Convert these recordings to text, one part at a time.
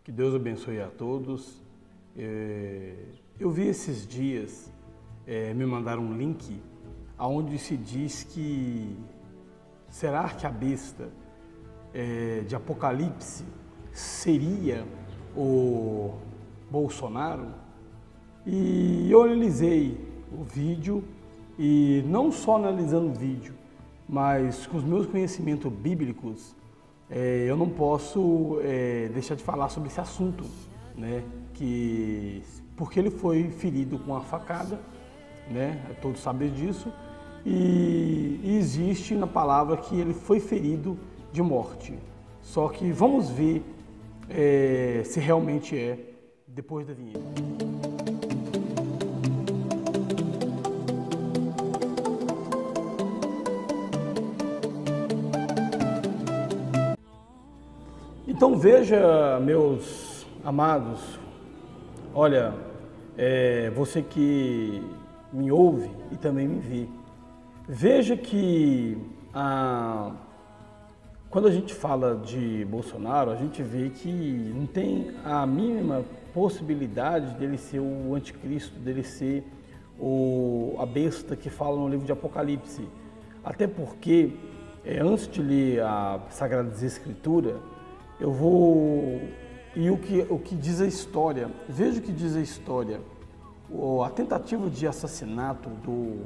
Que Deus abençoe a todos. Eu vi esses dias, me mandaram um link onde se diz que será que a besta de Apocalipse seria o Bolsonaro? E eu analisei o vídeo e não só analisando o vídeo, mas com os meus conhecimentos bíblicos, eu não posso deixar de falar sobre esse assunto, né? Porque ele foi ferido com uma facada, né? Todos sabem disso, e existe na palavra que ele foi ferido de morte. Só que vamos ver se realmente é depois da vinheta. Então veja, meus amados, olha, você que me ouve e também me vê, veja que quando a gente fala de Bolsonaro, a gente vê que não tem a mínima possibilidade dele ser o anticristo, dele ser a besta que fala no livro de Apocalipse. Até porque, antes de ler a Sagrada Escritura, eu vou... E o que diz a história, veja o que diz a história. A tentativa de assassinato do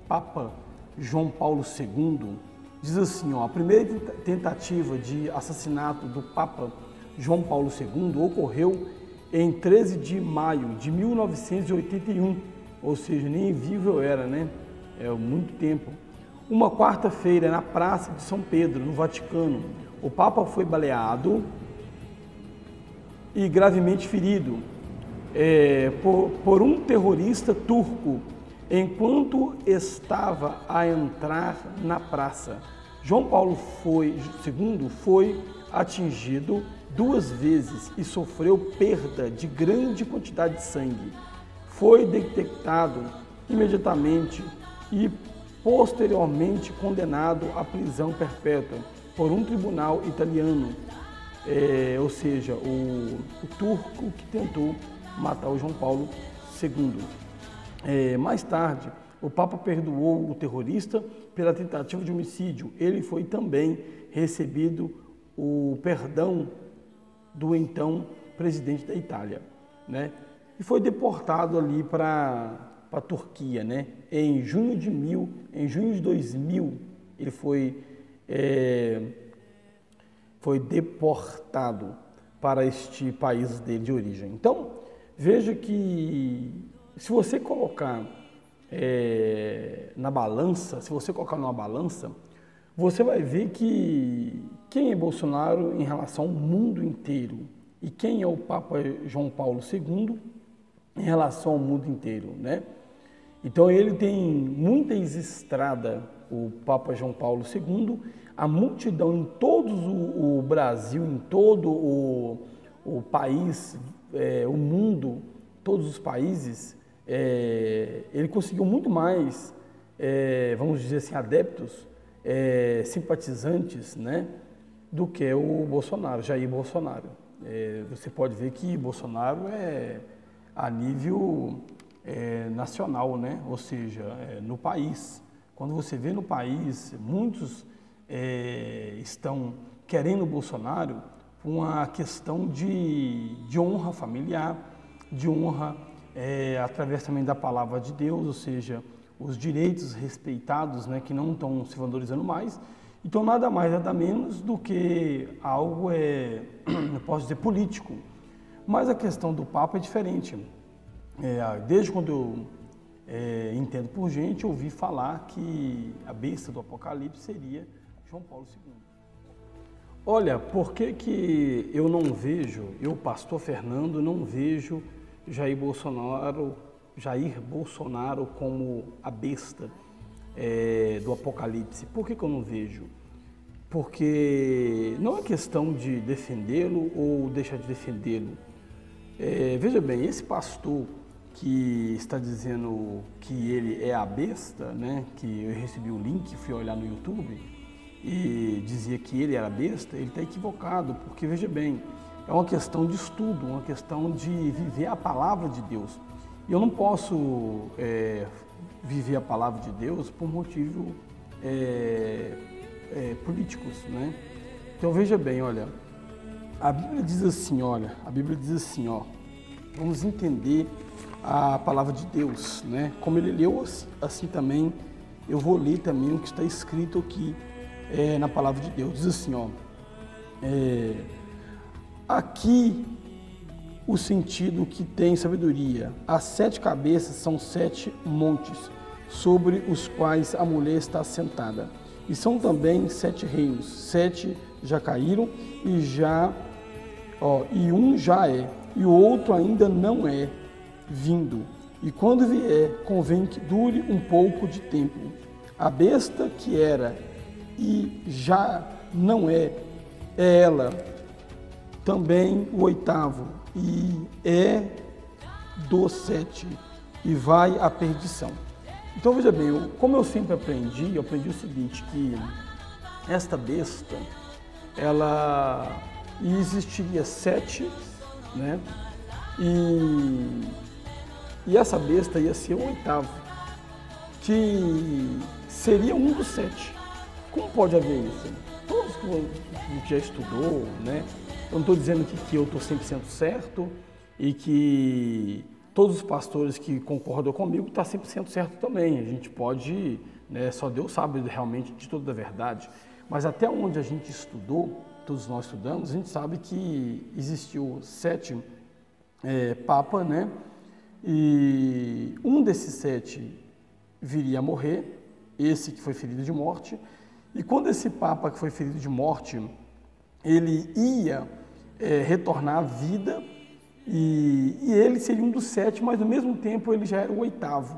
Papa João Paulo II, diz assim, a primeira tentativa de assassinato do Papa João Paulo II ocorreu em 13 de maio de 1981, ou seja, nem vivo eu era, né? Muito tempo. Uma quarta-feira na Praça de São Pedro, no Vaticano, o Papa foi baleado e gravemente ferido por um terrorista turco enquanto estava a entrar na praça. João Paulo II foi atingido 2 vezes e sofreu perda de grande quantidade de sangue. Foi detectado imediatamente e posteriormente condenado à prisão perpétua por um tribunal italiano, ou seja, o turco que tentou matar o João Paulo II. Mais tarde, o Papa perdoou o terrorista pela tentativa de homicídio. Ele foi também recebido o perdão do então presidente da Itália, né? E foi deportado ali para a Turquia, né? Em junho de 2000, ele foi deportado para este país dele de origem. Então, veja que se você colocar na balança, se você colocar numa balança, você vai ver que quem é Bolsonaro em relação ao mundo inteiro e quem é o Papa João Paulo II em relação ao mundo inteiro, né? Então ele tem muita estrada, o Papa João Paulo II, a multidão em todo o Brasil, em todo o país, o mundo, todos os países, ele conseguiu muito mais, vamos dizer assim, adeptos, simpatizantes, né, do que o Bolsonaro, Jair Bolsonaro. Você pode ver que Bolsonaro é a nível nacional, né, ou seja, no país. Quando você vê no país, muitos estão querendo o Bolsonaro por uma questão de honra familiar, de honra através também da palavra de Deus, ou seja, os direitos respeitados, né, que não estão se valorizando mais. Então, nada mais, nada menos do que algo, eu posso dizer, político. Mas a questão do Papa é diferente. Desde quando eu entendo por gente, eu ouvi falar que a besta do Apocalipse seria João Paulo II. Olha, por que eu não vejo, eu, pastor Fernando, não vejo Jair Bolsonaro como a besta do Apocalipse? Por que eu não vejo? Porque não é questão de defendê-lo ou deixar de defendê-lo. Veja bem, esse pastor que está dizendo que ele é a besta, né, que eu recebi o link, fui olhar no YouTube e dizia que ele era besta, ele está equivocado, porque veja bem, é uma questão de estudo, uma questão de viver a palavra de Deus. E eu não posso viver a palavra de Deus por motivos políticos, né? Então veja bem, olha, a Bíblia diz assim, ó, vamos entender a palavra de Deus, né? Como ele leu, assim também eu vou ler também o que está escrito aqui na palavra de Deus. Diz assim, ó, aqui o sentido que tem sabedoria. As 7 cabeças são 7 montes, sobre os quais a mulher está sentada. E são também 7 reinos. 7 já caíram e um já é, e o outro ainda não é vindo. E quando vier, convém que dure um pouco de tempo. A besta que era e já não é ela também o 8º, e é dos 7, e vai à perdição. Então veja bem, como eu sempre aprendi, eu aprendi o seguinte, que esta besta, ela existiria 7, né? E essa besta ia ser o 8º, que seria um dos 7. Como pode haver isso? Todos que a gente já estudou, né? Eu não estou dizendo que eu estou 100% certo e que todos os pastores que concordam comigo estão 100% certo também. A gente pode, né, só Deus sabe realmente de toda a verdade. Mas até onde a gente estudou, todos nós estudamos, a gente sabe que existiu 7 papas, né? E um desses 7 viria a morrer, esse que foi ferido de morte. E quando esse papa que foi ferido de morte, ele ia retornar à vida, e ele seria um dos 7, mas ao mesmo tempo ele já era o 8º.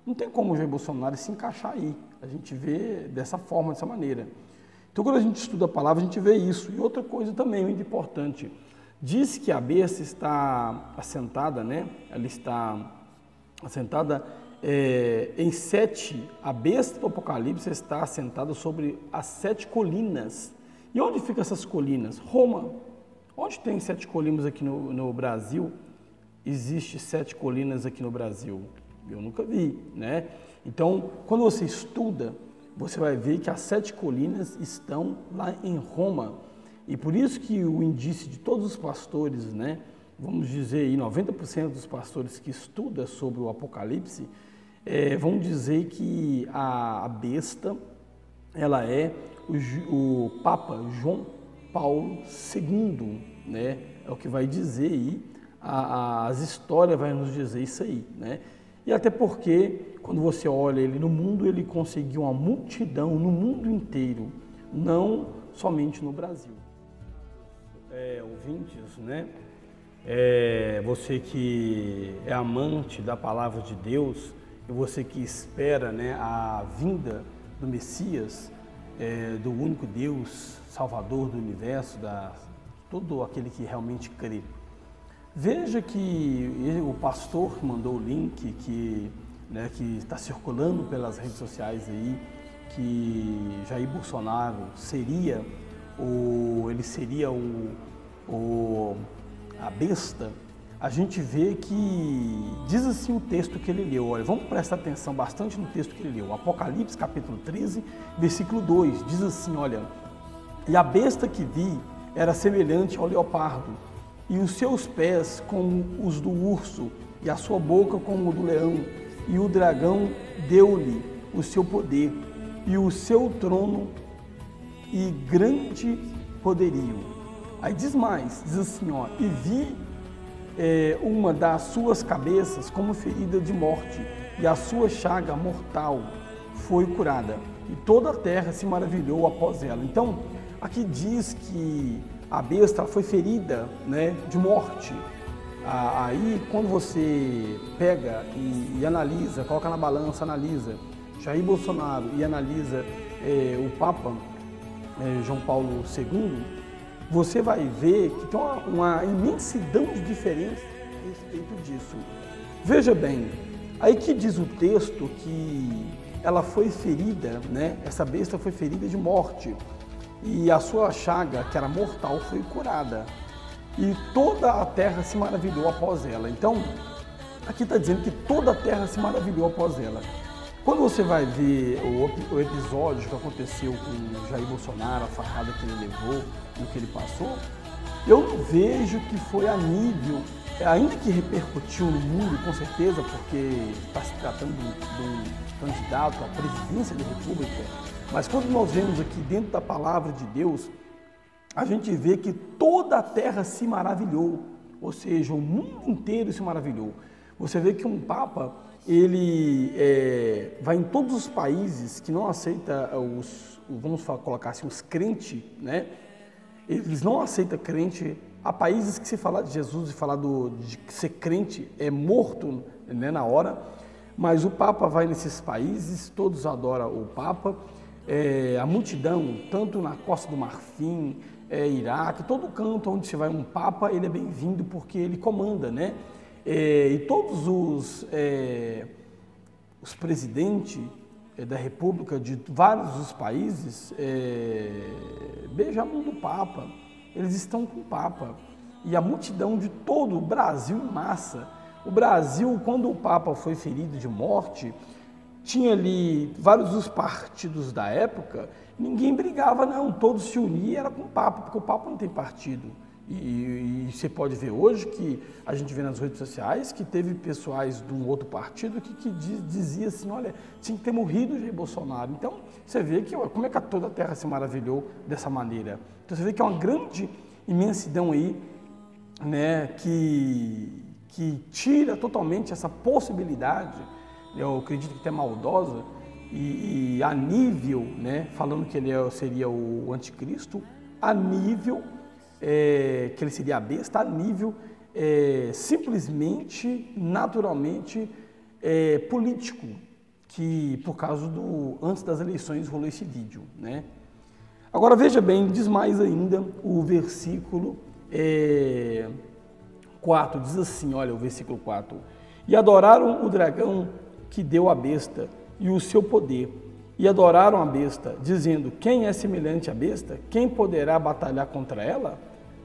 Não tem como o Jair Bolsonaro se encaixar aí. A gente vê dessa forma, dessa maneira. Então, quando a gente estuda a palavra, a gente vê isso. E outra coisa também muito importante, diz que a besta está assentada, né? Ela está assentada em 7, a besta do Apocalipse está assentada sobre as 7 colinas. E onde ficam essas colinas? Roma. Onde tem 7 colinas aqui no Brasil? Existe 7 colinas aqui no Brasil? Eu nunca vi, né? Então, quando você estuda, você vai ver que as 7 colinas estão lá em Roma. E por isso que o indício de todos os pastores, né? Vamos dizer aí, 90% dos pastores que estudam sobre o Apocalipse, vão dizer que a besta, ela é o Papa João Paulo II, né? É o que vai dizer aí, as histórias vai nos dizer isso aí, né? E até porque, quando você olha ele no mundo, ele conseguiu uma multidão no mundo inteiro, não somente no Brasil. Ouvintes, né? Você que é amante da palavra de Deus, e você que espera, né, a vinda do Messias, do único Deus, Salvador do universo, todo aquele que realmente crê. Veja que o pastor que mandou o link, que está circulando pelas redes sociais aí, que Jair Bolsonaro seria a besta, a gente vê que diz assim o texto que ele leu. Olha, vamos prestar atenção bastante no texto que ele leu. Apocalipse, capítulo 13, versículo 2, diz assim, olha, e a besta que vi era semelhante ao leopardo, e os seus pés como os do urso, e a sua boca como o do leão, e o dragão deu-lhe o seu poder, e o seu trono e grande poderio. Aí diz mais, diz assim, ó, e vi uma das suas cabeças como ferida de morte, e a sua chaga mortal foi curada, e toda a terra se maravilhou após ela. Então, aqui diz que a besta foi ferida, né, de morte. Aí, quando você pega e analisa, coloca na balança, analisa Jair Bolsonaro e analisa o Papa João Paulo II, você vai ver que tem uma imensidão de diferença a respeito disso. Veja bem, aí que diz o texto que ela foi ferida, né? Essa besta foi ferida de morte, e a sua chaga, que era mortal, foi curada. e toda a terra se maravilhou após ela. Então, aqui está dizendo que toda a terra se maravilhou após ela. Quando você vai ver o episódio que aconteceu com Jair Bolsonaro, a facada que ele levou e o que ele passou, eu não vejo que foi a nível, ainda que repercutiu no mundo, com certeza, porque está se tratando de um candidato à presidência da República, mas quando nós vemos aqui dentro da palavra de Deus, a gente vê que toda a terra se maravilhou, ou seja, o mundo inteiro se maravilhou. Você vê que um Papa, ele vai em todos os países que não aceita vamos colocar assim, os crentes, né? Eles não aceitam crente. Há países que se falar de Jesus e falar de ser crente é morto, né, na hora, mas o Papa vai nesses países, todos adoram o Papa, a multidão, tanto na Costa do Marfim, Iraque, todo canto onde se vai um Papa, ele é bem-vindo porque ele comanda, né? E todos os presidentes da República de vários dos países beijam a mão do Papa, eles estão com o Papa. E a multidão de todo o Brasil em massa. O Brasil, quando o Papa foi ferido de morte, tinha ali vários dos partidos da época, ninguém brigava não, todos se uniam, era com o Papa, porque o Papa não tem partido. E você pode ver hoje que a gente vê nas redes sociais que teve pessoais de um outro partido que dizia assim, olha, tinha que ter morrido o Jair Bolsonaro. Então, você vê que como é que toda a terra se maravilhou dessa maneira. Então, você vê que é uma grande imensidão aí, né, que tira totalmente essa possibilidade, eu acredito que até maldosa, e a nível, né, falando que ele seria o anticristo, a nível que ele seria a besta, a nível simplesmente, naturalmente político, que por causa antes das eleições rolou esse vídeo, né? Agora veja bem, diz mais ainda o versículo 4, diz assim, olha o versículo 4, e adoraram o dragão que deu a besta e o seu poder, e adoraram a besta, dizendo, quem é semelhante à besta? Quem poderá batalhar contra ela?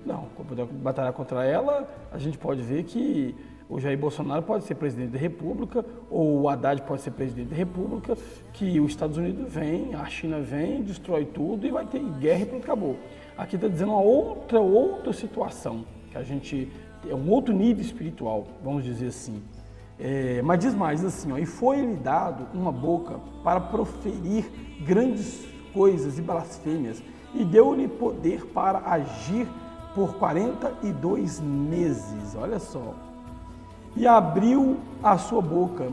Não, para poder batalhar contra ela, a gente pode ver que o Jair Bolsonaro pode ser presidente da República, ou o Haddad pode ser presidente da República, que os Estados Unidos vem, a China vem, destrói tudo e vai ter guerra e pronto, acabou. Aqui está dizendo uma outra situação, que a gente é um outro nível espiritual, vamos dizer assim. Mas diz mais assim, ó, e foi-lhe dado uma boca para proferir grandes coisas e blasfêmias, e deu-lhe poder para agir por 42 meses, olha só, e abriu a sua boca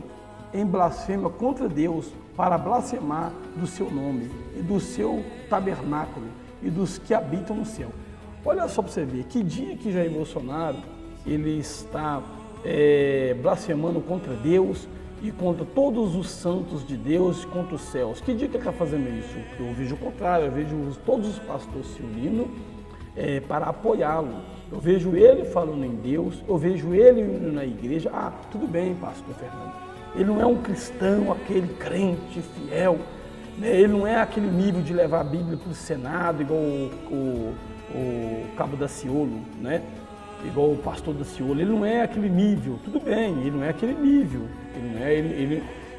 em blasfêmia contra Deus para blasfemar do seu nome e do seu tabernáculo e dos que habitam no céu. Olha só para você ver, que dia que Jair Bolsonaro ele está blasfemando contra Deus e contra todos os santos de Deus, contra os céus. Que dia que ele está fazendo isso? Eu vejo o contrário, eu vejo todos os pastores se unindo para apoiá-lo. Eu vejo ele falando em Deus, eu vejo ele indo na igreja. Ah, tudo bem, pastor Fernando. Ele não é um cristão, aquele crente fiel, né? Ele não é aquele nível de levar a Bíblia para o Senado, igual o Cabo Daciolo, né? Igual o pastor Daciolo. Ele não é aquele nível, tudo bem, ele não é aquele nível.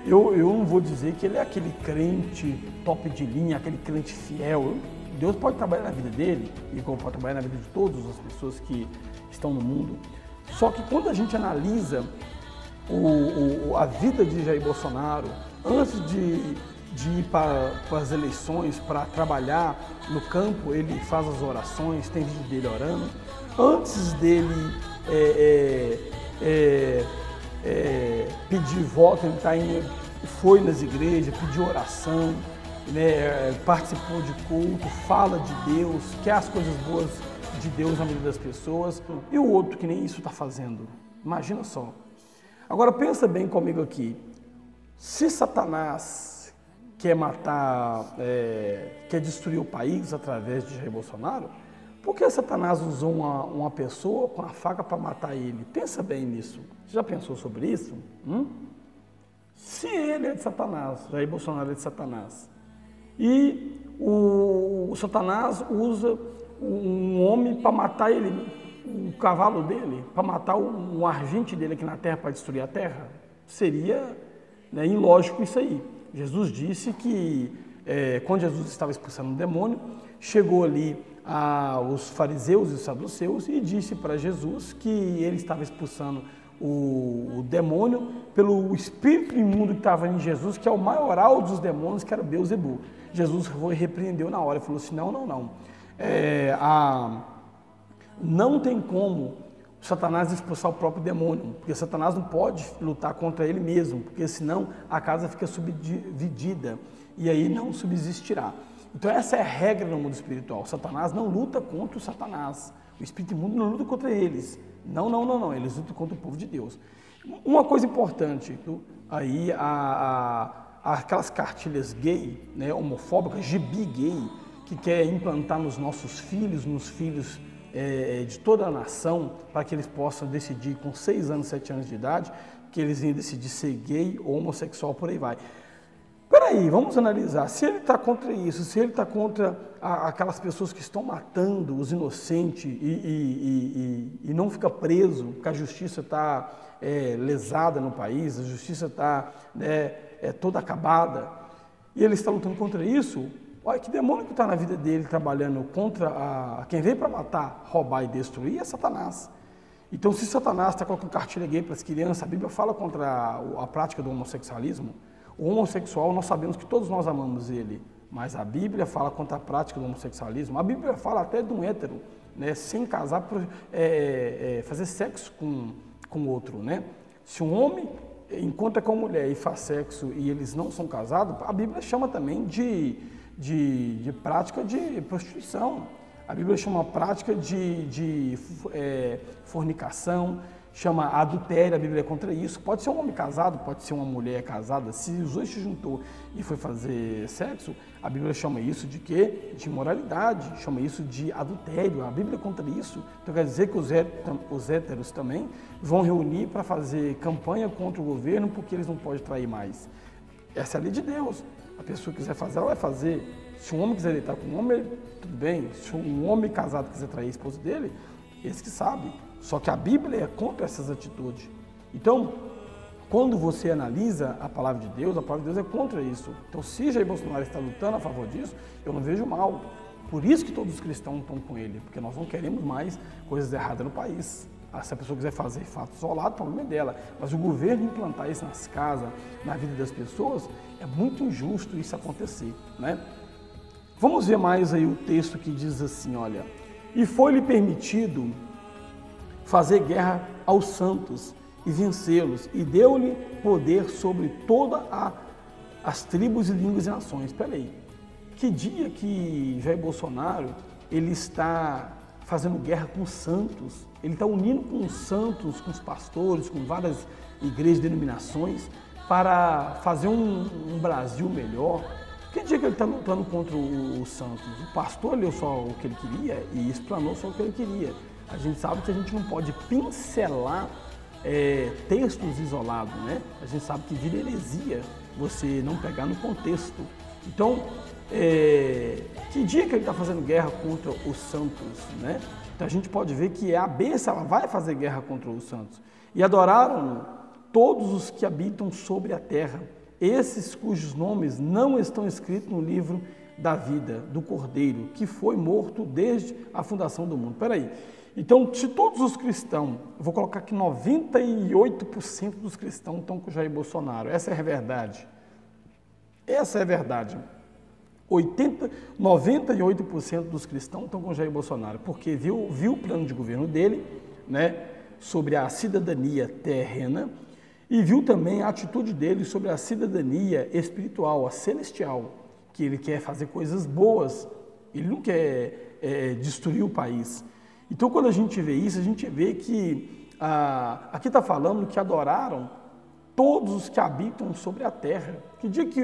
Eu não vou dizer que ele é aquele crente top de linha, aquele crente fiel. Deus pode trabalhar na vida dele, igual pode trabalhar na vida de todas as pessoas que estão no mundo. Só que quando a gente analisa a vida de Jair Bolsonaro, antes de ir para as eleições, para trabalhar no campo, ele faz as orações, tem vídeo dele orando. Antes dele pedir voto, ele foi nas igrejas, pediu oração, né, participou de culto, fala de Deus, quer as coisas boas de Deus na vida das pessoas, e o outro que nem isso está fazendo. Imagina só. Agora pensa bem comigo aqui, se Satanás quer matar, quer destruir o país através de Jair Bolsonaro, por que Satanás usou uma pessoa com a faca para matar ele? Pensa bem nisso. Você já pensou sobre isso? Se ele é de Satanás, Jair Bolsonaro é de Satanás, e o Satanás usa um homem para matar ele, o cavalo dele para matar um agente dele aqui na terra para destruir a terra? Seria, né, ilógico isso aí. Jesus disse que quando Jesus estava expulsando o demônio, chegou ali os fariseus e os saduceus e disse para Jesus que ele estava expulsando o demônio pelo espírito imundo que estava em Jesus, que é o maioral dos demônios, que era Beelzebul. Jesus repreendeu na hora e falou assim, não. Não tem como Satanás expulsar o próprio demônio, porque Satanás não pode lutar contra ele mesmo, porque senão a casa fica subdividida e aí não subsistirá. Então essa é a regra no mundo espiritual. Satanás não luta contra o Satanás, o espírito imundo não luta contra eles. Não, eles lutam contra o povo de Deus. Uma coisa importante, aí aquelas cartilhas gay, né, homofóbicas, gibi gay, que quer implantar nos nossos filhos, de toda a nação, para que eles possam decidir com 6 anos, 7 anos de idade, que eles iam decidir ser gay ou homossexual, por aí vai. Peraí, vamos analisar, se ele está contra isso, se ele está contra aquelas pessoas que estão matando os inocentes e não fica preso, porque a justiça está lesada no país, a justiça está toda acabada, e ele está lutando contra isso, olha, que demônio que está na vida dele trabalhando contra quem veio para matar, roubar e destruir é Satanás. Então, se Satanás está colocando cartilha gay para as crianças, a Bíblia fala contra a prática do homossexualismo. O homossexual, nós sabemos que todos nós amamos ele, mas a Bíblia fala contra a prática do homossexualismo. A Bíblia fala até de um hétero, né, sem casar, fazer sexo com outro, né? Se um homem encontra com a mulher e faz sexo e eles não são casados, a Bíblia chama também de prática de prostituição. A Bíblia chama a prática de fornicação, chama adultério, a Bíblia é contra isso. Pode ser um homem casado, pode ser uma mulher casada, se os dois se juntou e foi fazer sexo, a Bíblia chama isso de quê? De imoralidade, chama isso de adultério, a Bíblia é contra isso. Então quer dizer que os héteros também vão reunir para fazer campanha contra o governo porque eles não podem trair mais. Essa é a lei de Deus. A pessoa que quiser fazer, ela vai fazer. Se um homem quiser deitar com um homem, tudo bem. Se um homem casado quiser trair a esposa dele, eles que sabem. Só que a Bíblia é contra essas atitudes. Então, quando você analisa a palavra de Deus é contra isso. Então, se Jair Bolsonaro está lutando a favor disso, eu não vejo mal. Por isso que todos os cristãos estão com ele, porque nós não queremos mais coisas erradas no país. Se a pessoa quiser fazer fato isolado, o problema é dela. Mas o governo implantar isso nas casas, na vida das pessoas, é muito injusto isso acontecer, né? Vamos ver mais aí o texto que diz assim, olha, e foi-lhe permitido fazer guerra aos santos e vencê-los, e deu-lhe poder sobre todas as tribos e línguas e nações. Espera aí, que dia que Jair Bolsonaro ele está fazendo guerra com os santos, ele está unindo com os santos, com os pastores, com várias igrejas, denominações, para fazer um Brasil melhor? Que dia que ele está lutando contra os santos? O pastor leu só o que ele queria e explanou só o que ele queria. A gente sabe que a gente não pode pincelar textos isolados, né? A gente sabe que vira heresia você não pegar no contexto. Então, que dia que ele está fazendo guerra contra os santos, né? Então a gente pode ver que a bênção ela vai fazer guerra contra os santos. E adoraram todos os que habitam sobre a terra, esses cujos nomes não estão escritos no livro da vida do Cordeiro, que foi morto desde a fundação do mundo. Espera aí. Então, se todos os cristãos, eu vou colocar que 98% dos cristãos estão com Jair Bolsonaro, essa é a verdade. Essa é a verdade. 98% dos cristãos estão com Jair Bolsonaro, porque viu o plano de governo dele, né, sobre a cidadania terrena, e viu também a atitude dele sobre a cidadania espiritual, a celestial, que ele quer fazer coisas boas, ele não quer destruir o país. Então, quando a gente vê isso, a gente vê que aqui está falando que adoraram todos os que habitam sobre a terra. Que dia que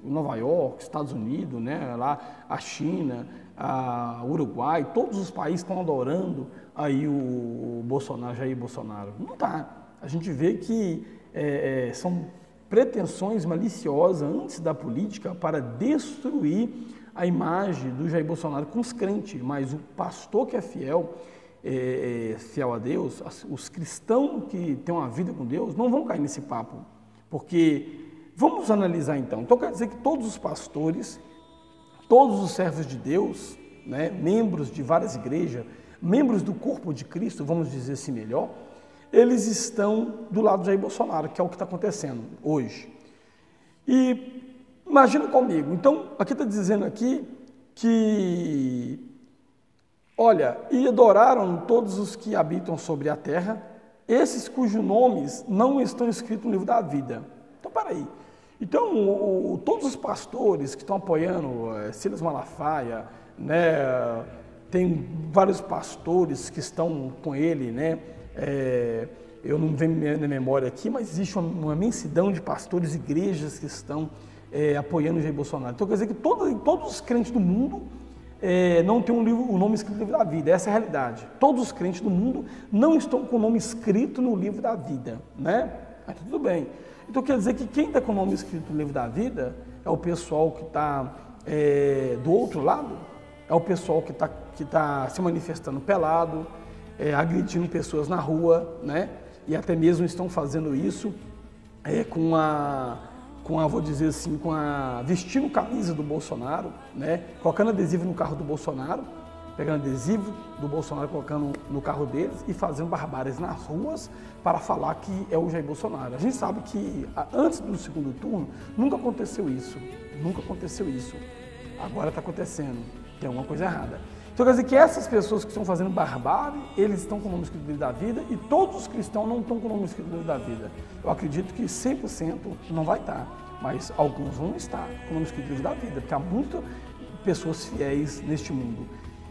Nova York, Estados Unidos, né, lá a China, a Uruguai, todos os países estão adorando aí o Bolsonaro, Jair Bolsonaro? Não está. A gente vê que são pretensões maliciosas antes da política para destruir a imagem do Jair Bolsonaro com os crentes, mas o pastor que é fiel, fiel a Deus, os cristãos que têm uma vida com Deus, não vão cair nesse papo. Porque, vamos analisar então, quer dizer que todos os pastores, todos os servos de Deus, né, membros de várias igrejas, membros do corpo de Cristo, vamos dizer assim melhor, eles estão do lado de Jair Bolsonaro, que é o que está acontecendo hoje. E imagina comigo, então, aqui está dizendo aqui que, olha, e adoraram todos os que habitam sobre a terra, esses cujos nomes não estão escritos no livro da vida. Então, peraí. Então, todos os pastores que estão apoiando Silas Malafaia, né, tem vários pastores que estão com ele, né, eu não venho na memória aqui, mas existe uma imensidão de pastores, igrejas que estão apoiando o Jair Bolsonaro. Então, quer dizer que todos os crentes do mundo não têm o nome escrito no livro da vida. Essa é a realidade. Todos os crentes do mundo não estão com o nome escrito no livro da vida, né? Mas tudo bem. Então, quer dizer que quem está com o nome escrito no livro da vida é o pessoal que está do outro lado, é o pessoal que tá se manifestando pelado, agredindo pessoas na rua, né? E até mesmo estão fazendo isso vou dizer assim, vestindo camisa do Bolsonaro, né? Colocando adesivo no carro do Bolsonaro, pegando adesivo do Bolsonaro, colocando no carro deles e fazendo barbáries nas ruas para falar que é o Jair Bolsonaro. A gente sabe que antes do segundo turno nunca aconteceu isso, Agora está acontecendo, tem alguma coisa errada. Então quer dizer que essas pessoas que estão fazendo barbárie, eles estão com o nome escrito no livro da vida e todos os cristãos não estão com o nome escrito no livro da vida. Eu acredito que 100% não vai estar, mas alguns vão estar com o nome escrito no livro da vida, porque há muitas pessoas fiéis neste mundo.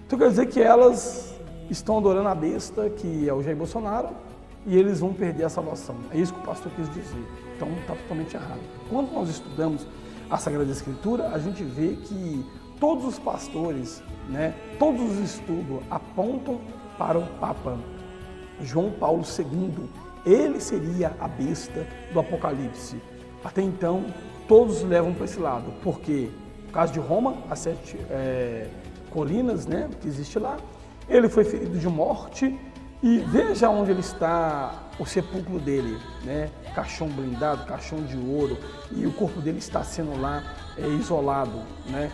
Então quer dizer que elas estão adorando a besta, que é o Jair Bolsonaro, e eles vão perder a salvação. É isso que o pastor quis dizer. Então está totalmente errado. Quando nós estudamos a Sagrada Escritura, a gente vê que todos os pastores, né, todos os estudos apontam para o Papa João Paulo II. Ele seria a besta do Apocalipse. Até então, todos levam para esse lado. Porque, no caso de Roma, as 7 colinas, né, que existe lá, ele foi ferido de morte e veja onde ele está, o sepulcro dele, né, caixão blindado, caixão de ouro, e o corpo dele está sendo lá isolado, né.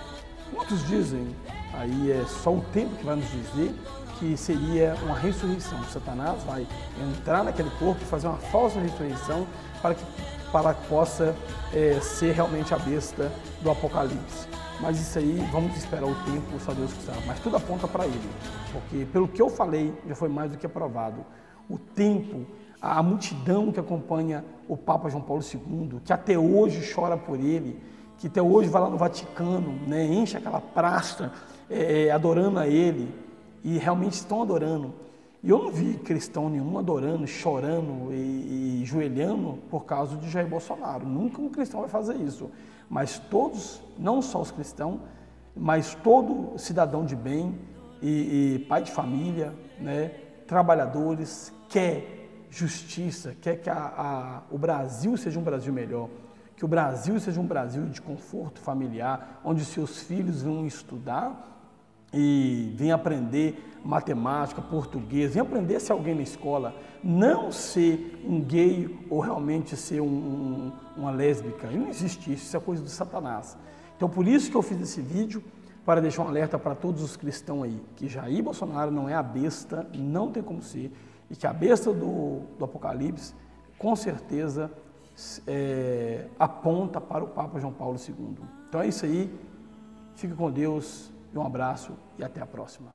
Muitos dizem, aí é só o tempo que vai nos dizer, que seria uma ressurreição. Satanás vai entrar naquele corpo e fazer uma falsa ressurreição para que possa ser realmente a besta do Apocalipse. Mas isso aí, vamos esperar o tempo, só Deus que sabe. Mas tudo aponta para ele, porque pelo que eu falei, já foi mais do que aprovado. O tempo, a multidão que acompanha o Papa João Paulo II, que até hoje chora por ele, que até hoje vai lá no Vaticano, né, enche aquela praça adorando a ele, e realmente estão adorando. E eu não vi cristão nenhum adorando, chorando e joelhando por causa de Jair Bolsonaro. Nunca um cristão vai fazer isso. Mas todos, não só os cristãos, mas todo cidadão de bem e pai de família, né, trabalhadores, quer justiça, quer que o Brasil seja um Brasil melhor. Que o Brasil seja um Brasil de conforto familiar, onde seus filhos vão estudar e vêm aprender matemática, português, vêm aprender a ser alguém na escola, não ser um gay ou realmente ser uma lésbica. E não existe isso, isso é coisa do Satanás. Então, por isso que eu fiz esse vídeo, para deixar um alerta para todos os cristãos aí, que Jair Bolsonaro não é a besta, não tem como ser, e que a besta do Apocalipse, com certeza, aponta para o Papa João Paulo II. Então é isso aí, fique com Deus, um abraço e até a próxima.